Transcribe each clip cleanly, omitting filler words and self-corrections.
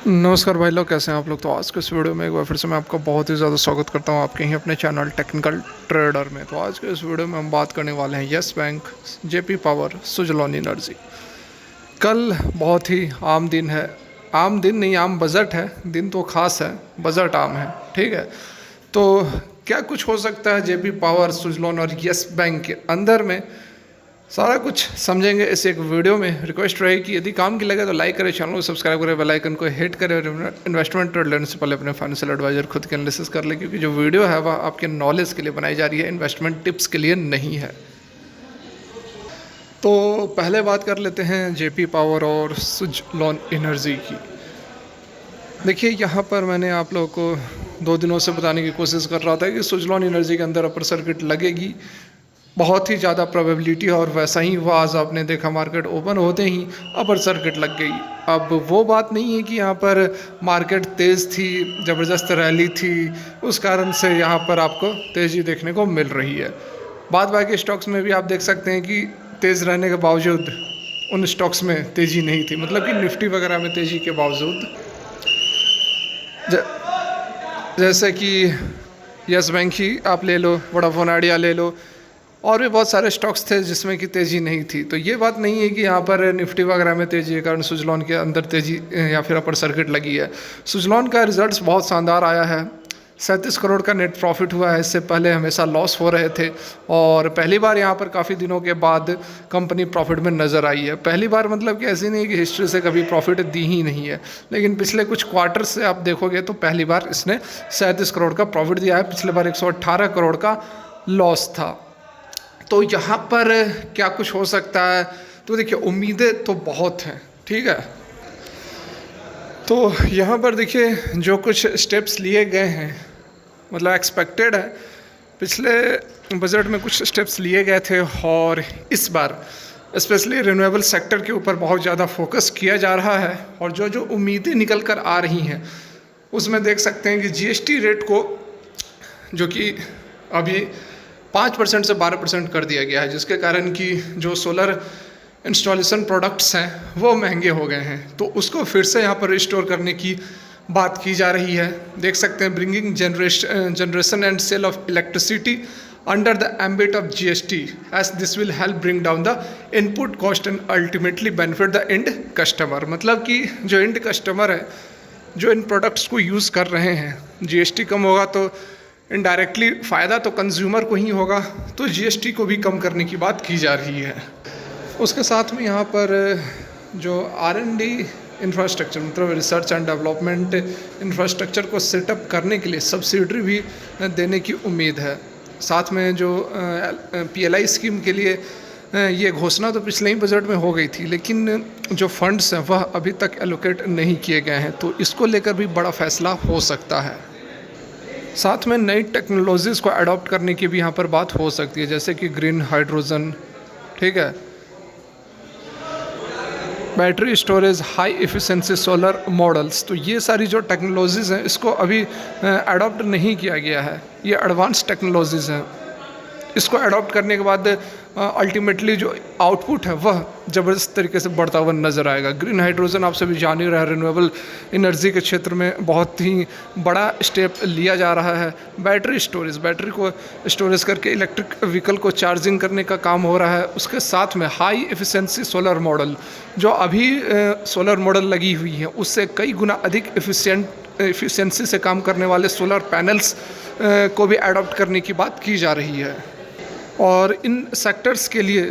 नमस्कार भाई लोग, कैसे हैं आप लोग। तो आज के इस वीडियो में एक बार फिर से मैं आपका बहुत ही ज़्यादा स्वागत करता हूं आपके ही अपने चैनल टेक्निकल ट्रेडर में। तो आज के इस वीडियो में हम बात करने वाले हैं yes bank, JP power, Suzlon energy. कल बहुत ही आम दिन है, आम दिन नहीं, आम बजट है। दिन तो खास है, बजट आम है, ठीक है। तो क्या कुछ हो सकता है जेपी पावर, सुजलॉन और यस बैंक के अंदर में, सारा कुछ समझेंगे इस एक वीडियो में। रिक्वेस्ट रहेगी कि यदि काम की लगे तो लाइक करें, चैनल को सब्सक्राइब करें, बेल आइकन को हिट करें और इन्वेस्टमेंट ट्रेड लेने से पहले अपने फाइनेंशियल एडवाइजर खुद के एनालिसिस कर लें, क्योंकि जो वीडियो है वह आपके नॉलेज के लिए बनाई जा रही है, इन्वेस्टमेंट टिप्स के लिए नहीं है। तो पहले बात कर लेते हैं जेपी पावर और सुजलॉन एनर्जी की। देखिए, यहाँ पर मैंने आप लोगों को 2 दिनों से बताने की कोशिश कर रहा था कि सुजलॉन एनर्जी के अंदर अपर सर्किट लगेगी, बहुत ही ज़्यादा प्रोबेबिलिटी है, और वैसा ही हुआ। आज आपने देखा मार्केट ओपन होते ही अपर सर्किट लग गई। अब वो बात नहीं है कि यहाँ पर मार्केट तेज़ थी, ज़बरदस्त रैली थी, उस कारण से यहाँ पर आपको तेज़ी देखने को मिल रही है। बाद बाकी स्टॉक्स में भी आप देख सकते हैं कि तेज़ रहने के बावजूद उन स्टॉक्स में तेज़ी नहीं थी, मतलब कि निफ्टी वगैरह में तेज़ी के बावजूद। जैसे कि यस बैंक ही आप ले लो, वोडाफोन आइडिया ले लो, और भी बहुत सारे स्टॉक्स थे जिसमें कि तेज़ी नहीं थी। तो ये बात नहीं है कि यहाँ पर निफ्टी वगैरह में तेज़ी के कारण सुजलॉन के अंदर तेज़ी या फिर अपर सर्किट लगी है। सुजलॉन का रिजल्ट्स बहुत शानदार आया है, 37 करोड़ का नेट प्रॉफिट हुआ है। इससे पहले हमेशा लॉस हो रहे थे, और पहली बार यहाँ पर काफ़ी दिनों के बाद कंपनी प्रॉफिट में नज़र आई है। पहली बार मतलब कि ऐसी नहीं है कि हिस्ट्री से कभी प्रॉफिट दी ही नहीं है, लेकिन पिछले कुछ क्वार्टर से आप देखोगे तो पहली बार इसने 37 करोड़ का प्रॉफिट दिया है। पिछले बार 118 करोड़ का लॉस था। तो यहाँ पर क्या कुछ हो सकता है, तो देखिए उम्मीदें तो बहुत हैं, ठीक है। तो यहाँ पर देखिए जो कुछ स्टेप्स लिए गए हैं, मतलब एक्सपेक्टेड है। पिछले बजट में कुछ स्टेप्स लिए गए थे, और इस बार स्पेशली रिन्यूएबल सेक्टर के ऊपर बहुत ज़्यादा फोकस किया जा रहा है। और जो जो उम्मीदें निकल कर आ रही हैं उसमें देख सकते हैं कि जीएसटी रेट को, जो कि अभी 5% से 12% कर दिया गया है, जिसके कारण कि जो सोलर इंस्टॉलेशन प्रोडक्ट्स हैं वो महंगे हो गए हैं। तो उसको फिर से यहाँ पर रिस्टोर करने की बात की जा रही है। देख सकते हैं bringing generation and sale of electricity under the ambit of GST, as this will help bring down the input cost and ultimately benefit the end customer. मतलब कि जो एंड कस्टमर है, जो इन प्रोडक्ट्स को यूज़ कर रहे हैं, जीएसटी कम होगा तो इनडायरेक्टली फ़ायदा तो कंज्यूमर को ही होगा। तो जीएसटी को भी कम करने की बात की जा रही है। उसके साथ में यहाँ पर जो आर&डी इंफ्रास्ट्रक्चर, मतलब रिसर्च एंड डेवलपमेंट इंफ्रास्ट्रक्चर को सेटअप करने के लिए सब्सिडी भी देने की उम्मीद है। साथ में जो पीएलआई स्कीम के लिए ये घोषणा तो पिछले ही बजट में हो गई थी, लेकिन जो फंड्स हैं वह अभी तक एलोकेट नहीं किए गए हैं। तो इसको लेकर भी बड़ा फैसला हो सकता है। साथ में नई टेक्नोलॉजीज़ को अडॉप्ट करने की भी यहाँ पर बात हो सकती है, जैसे कि ग्रीन हाइड्रोजन, ठीक है, battery storage, high efficiency solar models. तो ये सारी जो टेक्नोलॉजीज़ हैं इसको अभी अडॉप्ट नहीं किया गया है। ये एडवांस टेक्नोलॉजीज़ हैं। इसको अडॉप्ट करने के बाद अल्टीमेटली जो आउटपुट है वह ज़बरदस्त तरीके से बढ़ता हुआ नज़र आएगा। ग्रीन हाइड्रोजन आप सभी जान ही रहे हैं, रिन्यूएबल एनर्जी के क्षेत्र में बहुत ही बड़ा स्टेप लिया जा रहा है। बैटरी स्टोरेज, बैटरी को स्टोरेज करके इलेक्ट्रिक व्हीकल को चार्जिंग करने का काम हो रहा है। उसके साथ में हाई एफिशिएंसी सोलर मॉडल, जो अभी सोलर मॉडल लगी हुई है उससे कई गुना अधिक एफिशिएंसी से काम करने वाले सोलर पैनल्स को भी अडॉप्ट करने की बात की जा रही है। और इन सेक्टर्स के लिए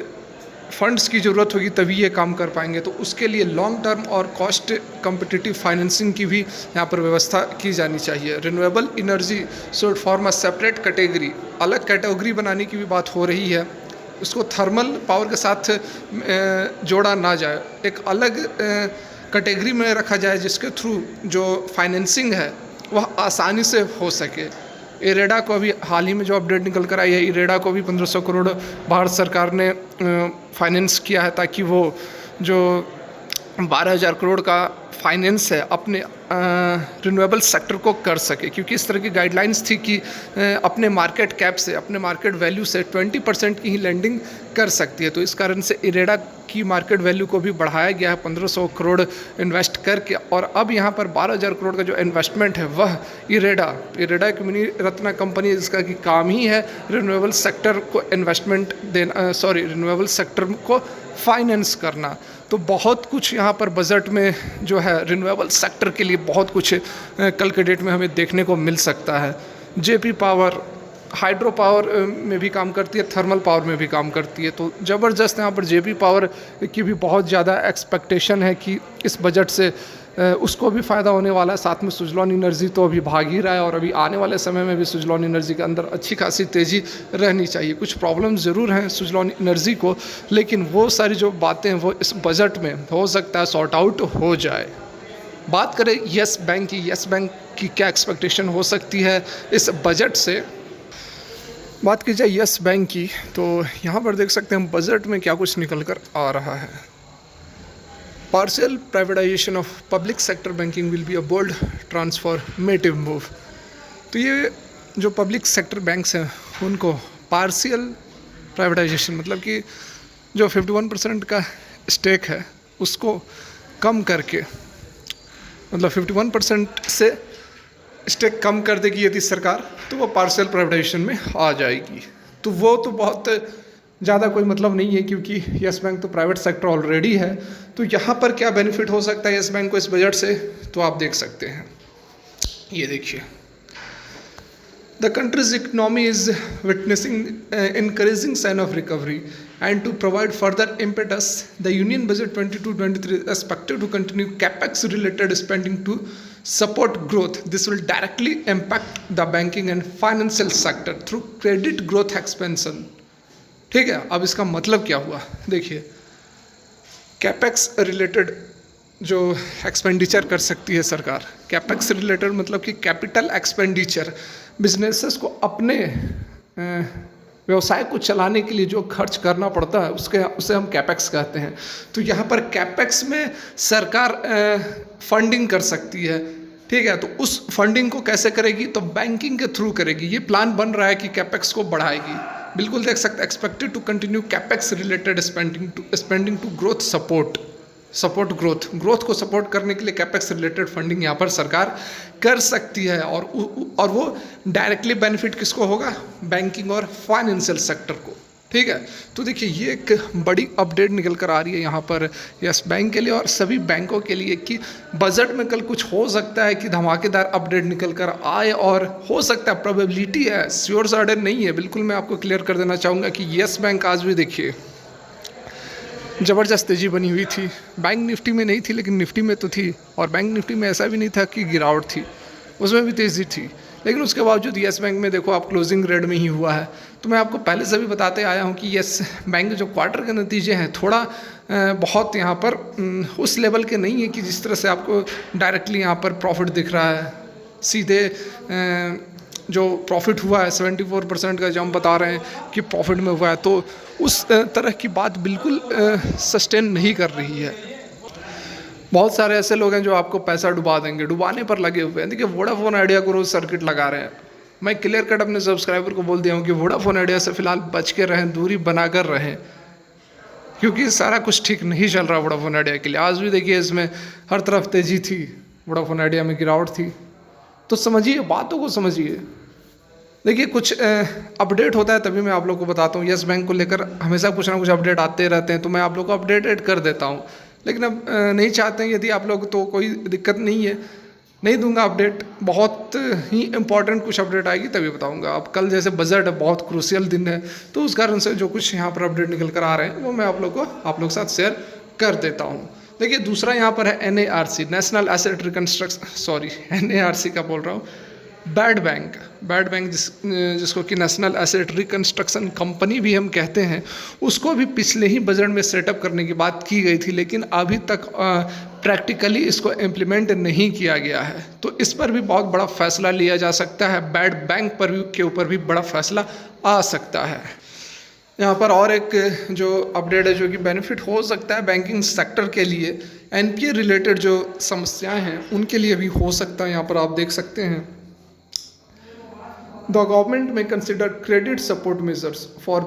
फंड्स की ज़रूरत होगी, तभी ये काम कर पाएंगे। तो उसके लिए लॉन्ग टर्म और कॉस्ट कम्पिटिटिव फाइनेंसिंग की भी यहाँ पर व्यवस्था की जानी चाहिए। Renewable energy should form a separate category, अलग कैटेगरी बनाने की भी बात हो रही है। उसको थर्मल पावर के साथ जोड़ा ना जाए, एक अलग कैटेगरी में रखा जाए, जिसके थ्रू जो फाइनेंसिंग है वह आसानी से हो सके। इरेडा को अभी हाल ही में जो अपडेट निकल कर आई है, इरेडा को भी 1500 करोड़ भारत सरकार ने फाइनेंस किया है, ताकि वो जो 12,000 करोड़ का फाइनेंस है अपने रिन्यूएबल सेक्टर को कर सके, क्योंकि इस तरह की गाइडलाइंस थी कि अपने मार्केट कैप से, अपने मार्केट वैल्यू से 20% की ही लेंडिंग कर सकती है। तो इस कारण से इरेडा की मार्केट वैल्यू को भी बढ़ाया गया है 1500 करोड़ इन्वेस्ट करके, और अब यहाँ पर 12,000 करोड़ का जो इन्वेस्टमेंट है वह इरेडा एक मिनी रत्ना कंपनी है जिसका कि काम ही है रिन्यूएबल सेक्टर को इन्वेस्टमेंट देना, रिन्यूएबल सेक्टर को फाइनेंस करना। तो बहुत कुछ यहाँ पर बजट में जो है रिन्यूएबल सेक्टर के लिए बहुत कुछ कल के डेट में हमें देखने को मिल सकता है। जेपी पावर हाइड्रो पावर में भी काम करती है, थर्मल पावर में भी काम करती है। तो ज़बरदस्त यहाँ पर जेपी पावर की भी बहुत ज़्यादा एक्सपेक्टेशन है कि इस बजट से उसको भी फ़ायदा होने वाला है। साथ में सुजलॉन एनर्जी तो अभी भाग ही रहा है, और अभी आने वाले समय में भी सुजलॉन एनर्जी के अंदर अच्छी खासी तेज़ी रहनी चाहिए। कुछ प्रॉब्लम ज़रूर हैं सुजलॉन एनर्जी को, लेकिन वो सारी जो बातें हैं वो इस बजट में हो सकता है सॉर्ट आउट हो जाए। बात करें येस बैंक की, येस बैंक की क्या एक्सपेक्टेशन हो सकती है इस बजट से। बात की जाए येस बैंक की, तो यहाँ पर देख सकते हैं बजट में क्या कुछ निकल कर आ रहा है। Partial privatisation of public sector banking will be a bold transformative move. तो ये जो पब्लिक सेक्टर बैंक्स हैं उनको पार्शियल प्राइवेटाइजेशन मतलब कि जो 51% का स्टेक है उसको कम करके, मतलब 51% से स्टेक कम कर देगी यदि सरकार, तो वो पार्शियल प्राइवेटाइजेशन में आ जाएगी। तो वो तो बहुत ज़्यादा कोई मतलब नहीं है, क्योंकि येस बैंक तो प्राइवेट सेक्टर ऑलरेडी है। तो यहाँ पर क्या बेनिफिट हो सकता है येस बैंक को इस बजट से, तो आप देख सकते हैं। ये देखिए, the countries economy is witnessing encouraging sign of recovery, and to provide further impetus, the Union Budget 22-23 is expected to continue capex-related spending to support growth. This will directly impact the banking and financial sector through credit growth expansion. ठीक है, अब इसका मतलब क्या हुआ देखिए, capex related जो expenditure कर सकती है सरकार, कैपेक्स रिलेटेड मतलब कि कैपिटल एक्सपेंडिचर, बिजनेसेस को अपने व्यवसाय को चलाने के लिए जो खर्च करना पड़ता है उसे हम कैपेक्स कहते हैं। तो यहाँ पर कैपेक्स में सरकार फंडिंग कर सकती है, ठीक है। तो उस फंडिंग को कैसे करेगी, तो बैंकिंग के थ्रू करेगी। ये प्लान बन रहा है कि कैपेक्स को बढ़ाएगी, बिल्कुल देख सकते हैं। Expected to continue capex related spending to growth support growth को सपोर्ट करने के लिए कैपेक्स रिलेटेड फंडिंग यहाँ पर सरकार कर सकती है, और वो डायरेक्टली बेनिफिट किसको होगा, बैंकिंग और फाइनेंशियल सेक्टर को, ठीक है। तो देखिए, ये एक बड़ी अपडेट निकल कर आ रही है यहाँ पर यस बैंक के लिए और सभी बैंकों के लिए कि बजट में कल कुछ हो सकता है कि धमाकेदार अपडेट निकल कर आए, और हो सकता है, प्रोबेबिलिटी है, श्योर सर्टेन नहीं है। बिल्कुल मैं आपको क्लियर कर देना चाहूँगा कि यस बैंक आज भी देखिए ज़बरदस्त तेज़ी बनी हुई थी। बैंक निफ्टी में नहीं थी लेकिन निफ्टी में तो थी, और बैंक निफ्टी में ऐसा भी नहीं था कि गिरावट थी, उसमें भी तेज़ी थी। लेकिन उसके बावजूद येस बैंक में देखो आप क्लोजिंग रेट में ही हुआ है। तो मैं आपको पहले से भी बताते आया हूँ कि येस बैंक जो क्वार्टर के नतीजे हैं थोड़ा बहुत यहाँ पर उस लेवल के नहीं है कि जिस तरह से आपको डायरेक्टली यहाँ पर प्रॉफिट दिख रहा है। सीधे जो प्रॉफिट हुआ है 74% का जो हम बता रहे हैं कि प्रॉफिट में हुआ है, तो उस तरह की बात बिल्कुल सस्टेन नहीं कर रही है। बहुत सारे ऐसे लोग हैं जो आपको पैसा डुबा देंगे, डुबाने पर लगे हुए हैं। देखिए, वोडाफोन आइडिया को रोज़ सर्किट लगा रहे हैं। मैं क्लियर कट अपने सब्सक्राइबर को बोल दिया हूँ कि वोडाफोन आइडिया से फिलहाल बच के रहें, दूरी बना कर रहें, क्योंकि सारा कुछ ठीक नहीं चल रहा वोडाफोन आइडिया के लिए। आज भी देखिए इसमें हर तरफ तेज़ी थी, वोडाफोन आइडिया में गिरावट थी। तो समझिए, बातों को समझिए। देखिए, कुछ अपडेट होता है तभी मैं आप लोग को बताता हूँ। येस बैंक को लेकर हमेशा कुछ ना कुछ अपडेट आते रहते हैं, तो मैं आप लोग को अपडेटेड कर देता हूँ। लेकिन अब नहीं चाहते हैं यदि आप लोग, तो कोई दिक्कत नहीं है, नहीं दूंगा अपडेट। बहुत ही इंपॉर्टेंट कुछ अपडेट आएगी तभी बताऊंगा। अब कल जैसे बजट है, बहुत क्रूशियल दिन है, तो उस कारण से जो कुछ यहाँ पर अपडेट निकल कर आ रहे हैं वो मैं आप लोग के साथ शेयर कर देता हूँ। देखिए, दूसरा यहाँ पर है NARC, national asset reconstruction, NARC का बोल रहा हूँ, बैड बैंक जिसको कि नेशनल एसेट रिकंस्ट्रक्शन कंपनी भी हम कहते हैं, उसको भी पिछले ही बजट में सेटअप करने की बात की गई थी, लेकिन अभी तक प्रैक्टिकली इसको इम्प्लीमेंट नहीं किया गया है। तो इस पर भी बहुत बड़ा फैसला लिया जा सकता है, बैड बैंक के ऊपर भी बड़ा फैसला आ सकता है। यहाँ पर और एक जो अपडेट है जो कि बेनिफिट हो सकता है बैंकिंग सेक्टर के लिए, एनपीए रिलेटेड जो समस्याएं हैं उनके लिए भी हो सकता है। यहाँ पर आप देख सकते हैं, the government may consider credit support measures for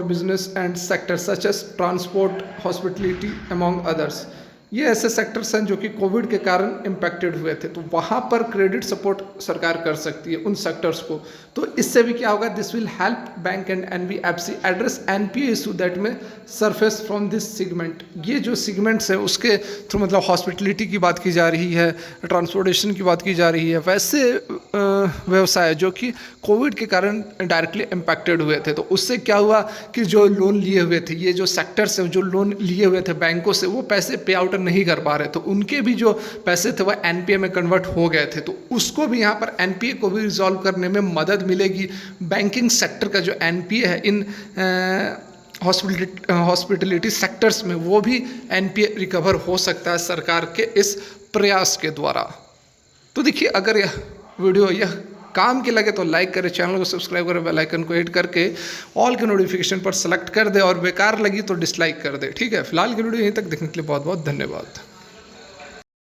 business and sector such as transport, hospitality among others. ये ऐसे सेक्टर्स हैं जो कि कोविड के कारण इम्पैक्टेड हुए थे, तो वहाँ पर क्रेडिट सपोर्ट सरकार कर सकती है उन सेक्टर्स को। तो इससे भी क्या होगा, this will help bank and NBFC address NPA issue that में सरफेस फ्रॉम दिस सेगमेंट। ये जो सेगमेंट्स हैं उसके थ्रू, मतलब हॉस्पिटलिटी की बात की जा रही है, ट्रांसपोर्टेशन की बात की जा रही है, वैसे व्यवसाय जो कि कोविड के कारण डायरेक्टली इम्पैक्टेड हुए थे। तो उससे क्या हुआ कि जो लोन लिए हुए थे, ये जो सेक्टर्स हैं जो लोन लिए हुए थे बैंकों से, वो पैसे पे आउट नहीं कर पा रहे, तो उनके भी जो पैसे थे वह एनपीए में कन्वर्ट हो गए थे। तो उसको भी यहाँ पर एनपीए को भी रिजॉल्व करने में मदद मिलेगी। बैंकिंग सेक्टर का जो एनपीए है इन हॉस्पिटलिटी सेक्टर्स में, वो भी एनपीए रिकवर हो सकता है सरकार के इस प्रयास के द्वारा। तो देखिए, अगर यह वीडियो काम के लगे तो लाइक करें, चैनल को सब्सक्राइब करें, बेल आइकन को हिट करके ऑल के नोटिफिकेशन पर सेलेक्ट कर दे, और बेकार लगी तो डिसलाइक कर दे। ठीक है, फिलहाल की वीडियो यहीं तक देखने के लिए बहुत बहुत धन्यवाद।